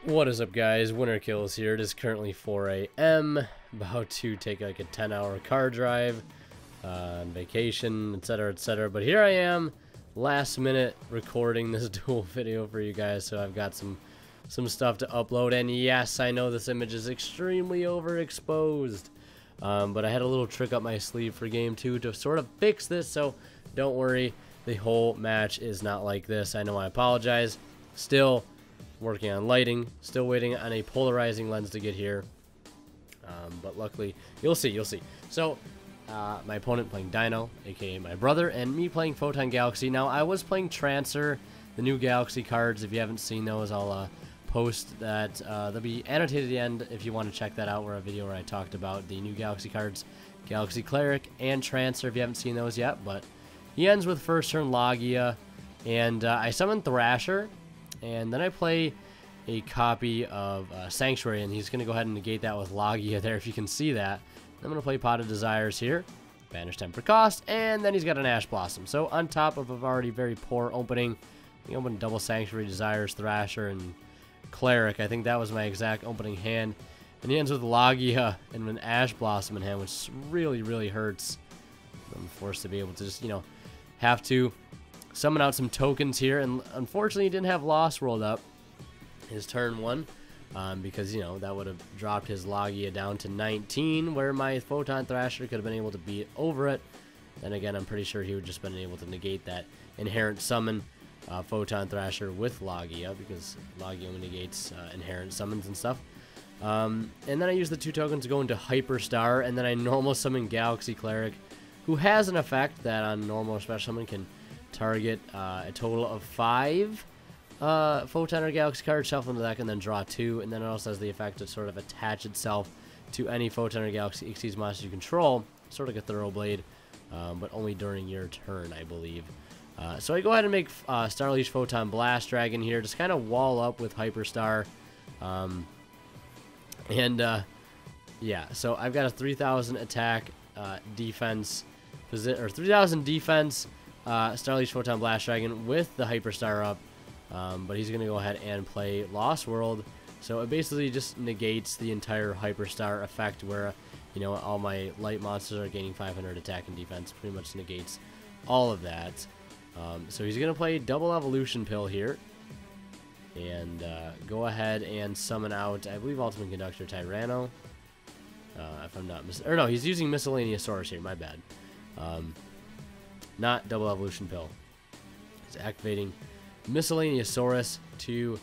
What is up, guys? Winter Kills here. It is currently 4 a.m. About to take like a 10-hour car drive on vacation, etc., etc. But here I am, last minute recording this dual video for you guys. So I've got some stuff to upload, and yes, I know this image is extremely overexposed. But I had a little trick up my sleeve for game 2 to sort of fix this. So don't worry, the whole match is not like this. I know, I apologize. Still working on lighting, still waiting on a polarizing lens to get here, but luckily you'll see. So my opponent playing Dino, aka my brother, and me playing Photon Galaxy. Now I was playing Transfer, the new Galaxy cards. If you haven't seen those, I'll post that. They'll be annotated at the end if you want to check that out, where a video where I talked about the new Galaxy cards, Galaxy Cleric and Transfer, if you haven't seen those yet. But he ends with first turn Logia, and I summon Thrasher. And then I play a copy of Sanctuary, and he's going to go ahead and negate that with Logia there, if you can see that. I'm going to play Pot of Desires here, banish Temper Cost, and then he's got an Ash Blossom. So on top of an already very poor opening, he opened double Sanctuary, Desires, Thrasher, and Cleric. I think that was my exact opening hand. And he ends with Logia and an Ash Blossom in hand, which really, really hurts. I'm forced to be able to just, have to summon out some tokens here, and unfortunately he didn't have Lost World up his turn 1, because that would have dropped his Logia down to 19, where my Photon Thrasher could have been able to beat over it. Then again, I'm pretty sure he would just been able to negate that inherent summon Photon Thrasher with Logia, because Logia only negates inherent summons and stuff. And then I use the 2 tokens to go into Hyperstar, and then I normal summon Galaxy Cleric, who has an effect that on normal or special summon can target a total of 5 Photon or Galaxy cards, shuffle into the deck, and then draw 2. And then it also has the effect to sort of attach itself to any Photon or Galaxy Xyz monster you control, sort of like a Thoroughblade, but only during your turn, I believe. So I go ahead and make Starleash Photon Blast Dragon here, just kind of wall up with Hyperstar. Yeah, so I've got a 3,000 attack defense, or 3,000 defense Starleash Photon Blast Dragon with the Hyperstar up, but he's going to go ahead and play Lost World, so it basically just negates the entire Hyperstar effect, where, all my light monsters are gaining 500 attack and defense, pretty much negates all of that. So he's going to play double Evolution Pill here, and go ahead and summon out, I believe, Ultimate Conductor Tyranno, if I'm not or no, he's using Miscellaneous Source here, my bad. Not double Evolution Pill. He's activating Miscellaneous Saurus to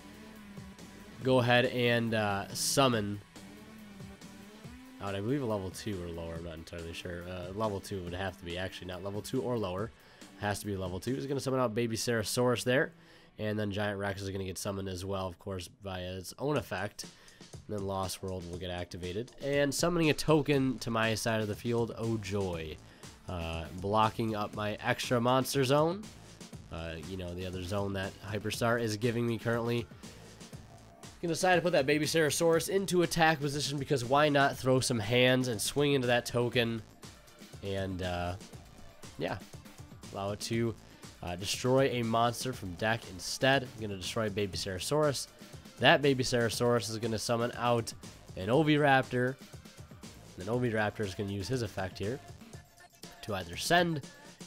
go ahead and summon out, I believe, a level 2 or lower. I'm not entirely sure. Level 2 would have to be, actually, not level 2 or lower. Has to be level 2. He's going to summon out Baby Sarasaurus there. And then Giant Rex is going to get summoned as well, of course, via its own effect. And then Lost World will get activated. And summoning a token to my side of the field, oh joy. Blocking up my extra monster zone, the other zone that Hyperstar is giving me currently. Gonna decide to put that Baby Sarasaurus into attack position, because why not throw some hands and swing into that token, and yeah, allow it to destroy a monster from deck instead. I'm gonna destroy Baby Sarasaurus. That Baby Sarasaurus is gonna summon out an Oviraptor, and then Oviraptor is gonna use his effect here to either send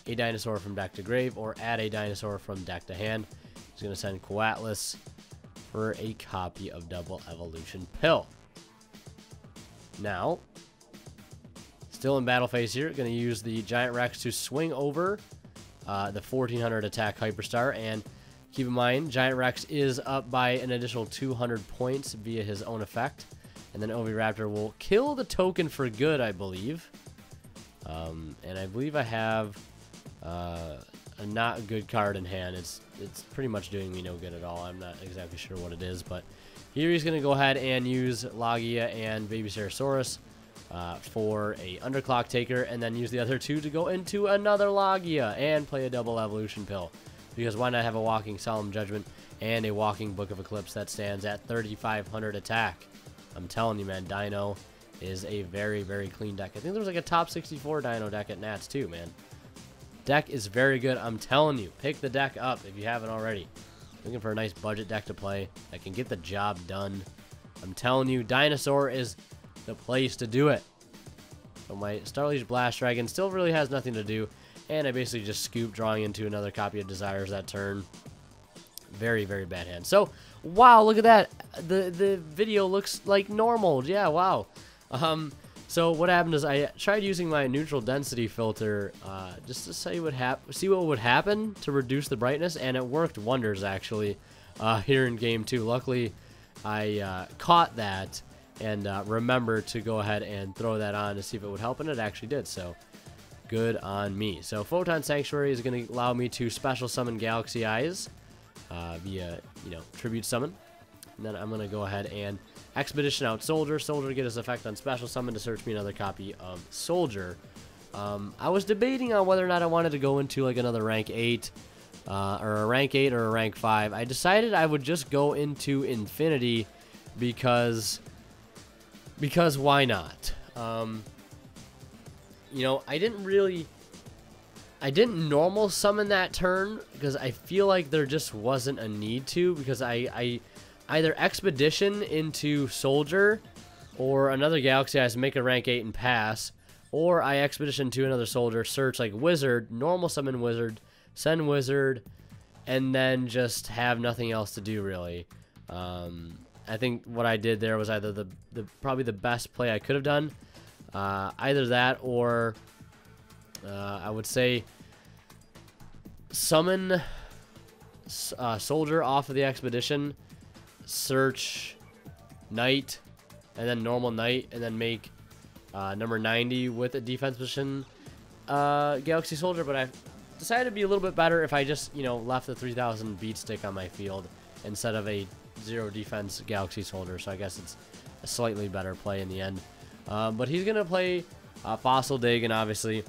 a dinosaur from deck to grave or add a dinosaur from deck to hand. He's going to send Coatlas for a copy of Double Evolution Pill. Now, still in battle phase here, going to use the Giant Rex to swing over the 1,400 attack Hyperstar, and keep in mind, Giant Rex is up by an additional 200 points via his own effect, and then Oviraptor will kill the token for good, I believe. And I believe I have a not good card in hand. It's pretty much doing me no good at all. I'm not exactly sure what it is, but here he's going to go ahead and use Logia and Baby Sarasaurus for a Underclock Taker, and then use the other 2 to go into another Logia and play a double Evolution Pill, because why not have a walking Solemn Judgment and a walking Book of Eclipse that stands at 3,500 attack. I'm telling you, man, Dino is a very, very clean deck. I think there was like a top 64 Dino deck at Nats too, man. Deck is very good. I'm telling you, pick the deck up if you haven't already. Looking for a nice budget deck to play that can get the job done. I'm telling you, Dinosaur is the place to do it. So my Starleech Blast Dragon still really has nothing to do, and I basically just scoop, drawing into another copy of Desires that turn. Very, very bad hand. So, wow, look at that. The video looks like normal. Yeah, wow. So what happened is I tried using my neutral density filter just to see what would happen to reduce the brightness, and it worked wonders actually here in game 2. Luckily, I caught that and remembered to go ahead and throw that on to see if it would help, and it actually did. So good on me. So Photon Sanctuary is going to allow me to special summon Galaxy Eyes via tribute summon. And then I'm going to go ahead and Expedition out Soldier. Soldier get his effect on special summon to search me another copy of Soldier. I was debating on whether or not I wanted to go into like another rank 8 or a rank 8 or a rank 5. I decided I would just go into Infinity because why not? I didn't normal summon that turn because I feel like there just wasn't a need to, because I either Expedition into Soldier or another Galaxy Eyes, make a rank 8 and pass, or I Expedition to another Soldier, search like Wizard, normal summon Wizard, send Wizard, and then just have nothing else to do really. I think what I did there was either probably the best play I could have done. Either that or I would say summon Soldier off of the Expedition, search Knight, and then normal Knight, and then make number 90 with a defense position Galaxy Soldier. But I decided it'd be a little bit better if I just left the 3000 beat stick on my field instead of a 0 defense Galaxy Soldier. So I guess it's a slightly better play in the end. But he's gonna play Fossil Dig and obviously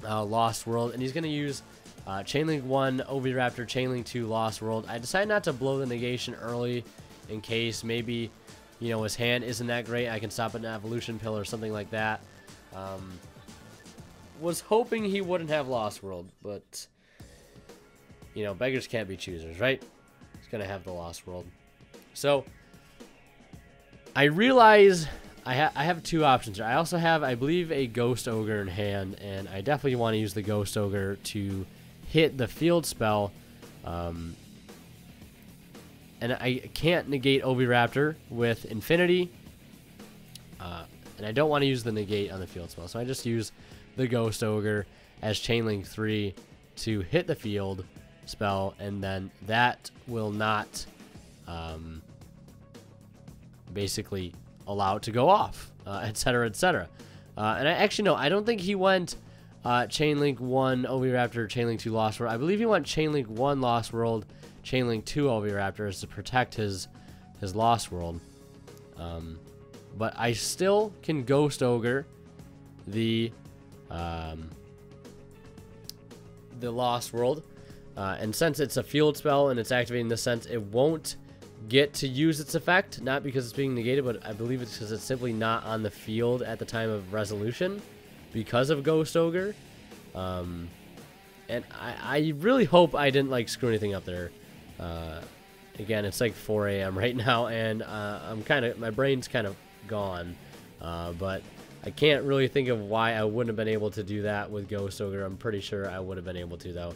Lost World, and he's gonna use Chainlink 1, Oviraptor, Chainlink 2, Lost World. I decided not to blow the negation early in case maybe, his hand isn't that great. I can stop an Evolution Pill or something like that. Was hoping he wouldn't have Lost World, but, beggars can't be choosers, right? He's going to have the Lost World. So, I realize I have two options here. I also have, I believe, a Ghost Ogre in hand, and I definitely want to use the Ghost Ogre to hit the field spell, and I can't negate Oviraptor with Infinity, and I don't want to use the negate on the field spell, so I just use the Ghost Ogre as Chainlink 3 to hit the field spell, and then that will not basically allow it to go off, etc., etc. And I actually no, I don't think he went Chainlink 1 Oviraptor, Chainlink 2 Lost World. I believe he went Chainlink 1 Lost World, Chainlink 2 Oviraptors to protect his Lost World. But I still can Ghost Ogre the Lost World, and since it's a field spell and it's activating in this sense, it won't get to use its effect, not because it's being negated, but I believe it's because it's simply not on the field at the time of resolution because of Ghost Ogre. And I really hope I didn't screw anything up there. Again, it's like 4 a.m. right now, and my brain's kind of gone, but I can't really think of why I wouldn't have been able to do that with Ghost Ogre. I'm pretty sure I would have been able to, though.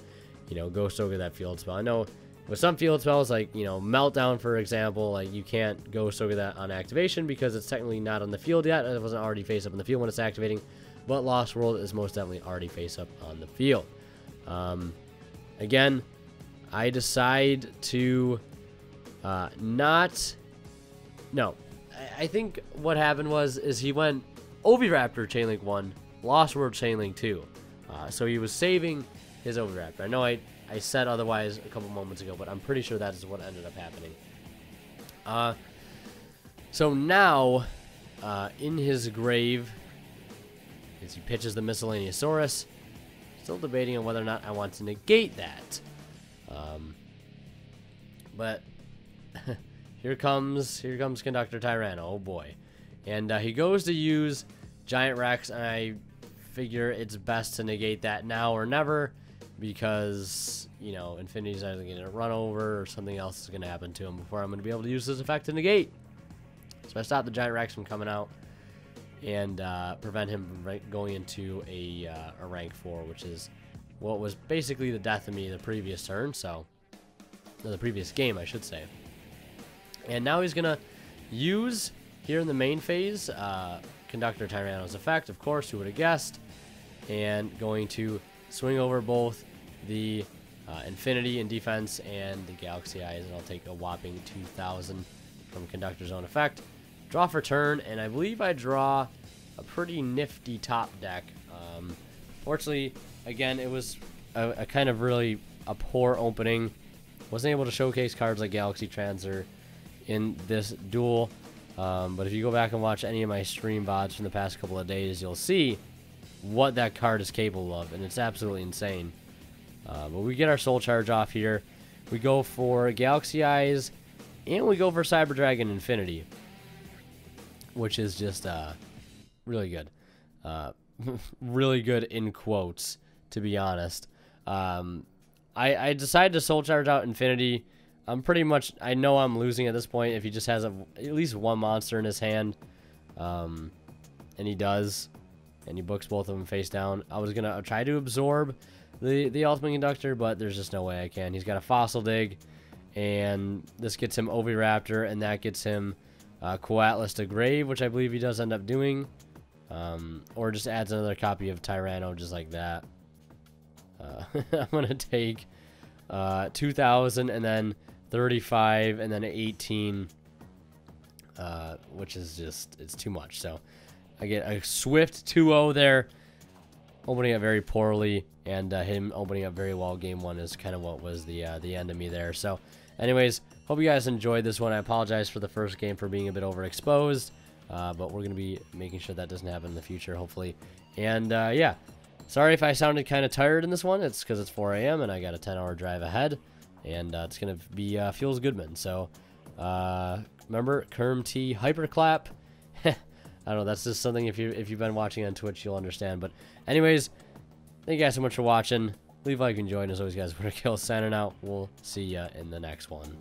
Ghost Ogre that field spell. I know with some field spells, Meltdown, for example, you can't Ghost Ogre that on activation because it's technically not on the field yet. It wasn't already face up in the field when it's activating. But Lost World is most definitely already face up on the field. Again, I decide to not... No. I think what happened is he went Oviraptor Chainlink 1, Lost World Chainlink 2. So he was saving his Oviraptor. I know I said otherwise a couple moments ago, but I'm pretty sure that is what ended up happening. So now, in his grave, as he pitches the Miscellaneousaurus, still debating on whether or not I want to negate that. But here comes Conductor Tyranno. Oh boy. And he goes to use Giant Rex, and I figure it's best to negate that now or never. because, you know, Infinity's either going to run over or something else is going to happen to him before I'm going to be able to use this effect to negate. So I stopped the Giant Rex from coming out and prevent him from going into a rank 4, which is what was basically the death of me the previous turn, so, or the previous game, I should say. And now he's going to use, here in the main phase, Conductor Tyranno's effect, of course, who would have guessed, and going to swing over both the Infinity in defense and the Galaxy Eyes, and I'll take a whopping 2,000 from Conductor's own effect. Draw for turn, and I believe I draw a pretty nifty top deck. Fortunately, again, it was a kind of really a poor opening. Wasn't able to showcase cards like Galaxy Transer in this duel. But if you go back and watch any of my stream VODs from the past couple of days, you'll see what that card is capable of, and it's absolutely insane. But we get our Soul Charge off here. We go for Galaxy Eyes, and we go for Cyber Dragon Infinity, which is just really good. Really good in quotes, to be honest. I decided to Soul Charge out Infinity. I'm pretty much, I know I'm losing at this point if he just has at least one monster in his hand. And he does. And he books both of them face down. I was going to try to absorb the Ultimate Conductor, but there's just no way I can. He's got a Fossil Dig, and this gets him Oviraptor, and that gets him Coatlas to Grave, which I believe he does end up doing. Or just adds another copy of Tyranno just like that. I'm going to take 2,000 and then 35 and then 18, which is just, it's too much. So I get a swift 2-0 there, opening up very poorly, and him opening up very well game 1 is kind of what was the end of me there. So anyways, hope you guys enjoyed this one. I apologize for the first game for being a bit overexposed, but we're going to be making sure that doesn't happen in the future, hopefully. And yeah, sorry if I sounded kind of tired in this one. It's because it's 4 a.m. and I got a 10-hour drive ahead, and it's going to be Fuels Goodman. So remember, Kerm T Hyperclap. I don't know, that's just something if you've been watching on Twitch, you'll understand. But anyways, thank you guys so much for watching. Leave a like and join. As always, guys, Winter Kill signing out. We'll see ya in the next one.